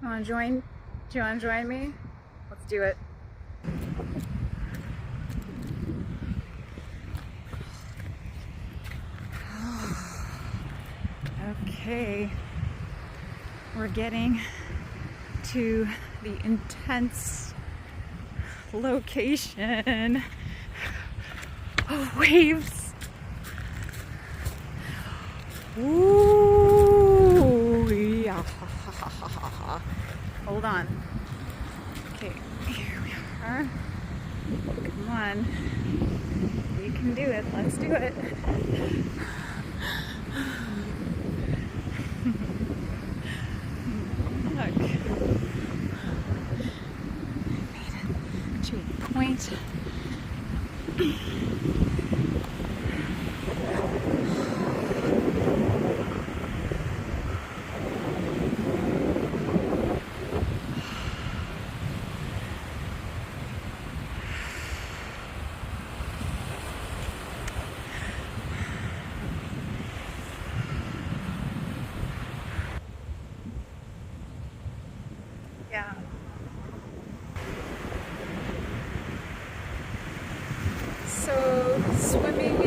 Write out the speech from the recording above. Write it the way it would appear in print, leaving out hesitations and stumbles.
Want to join? Do you want to join me? Let's do it. Okay, we're getting to the intense location of waves. Ooh, yeah. Hold on. Okay, here we are. Come on. You can do it. Let's do it. Look. Made it to a point. Yeah. So swimming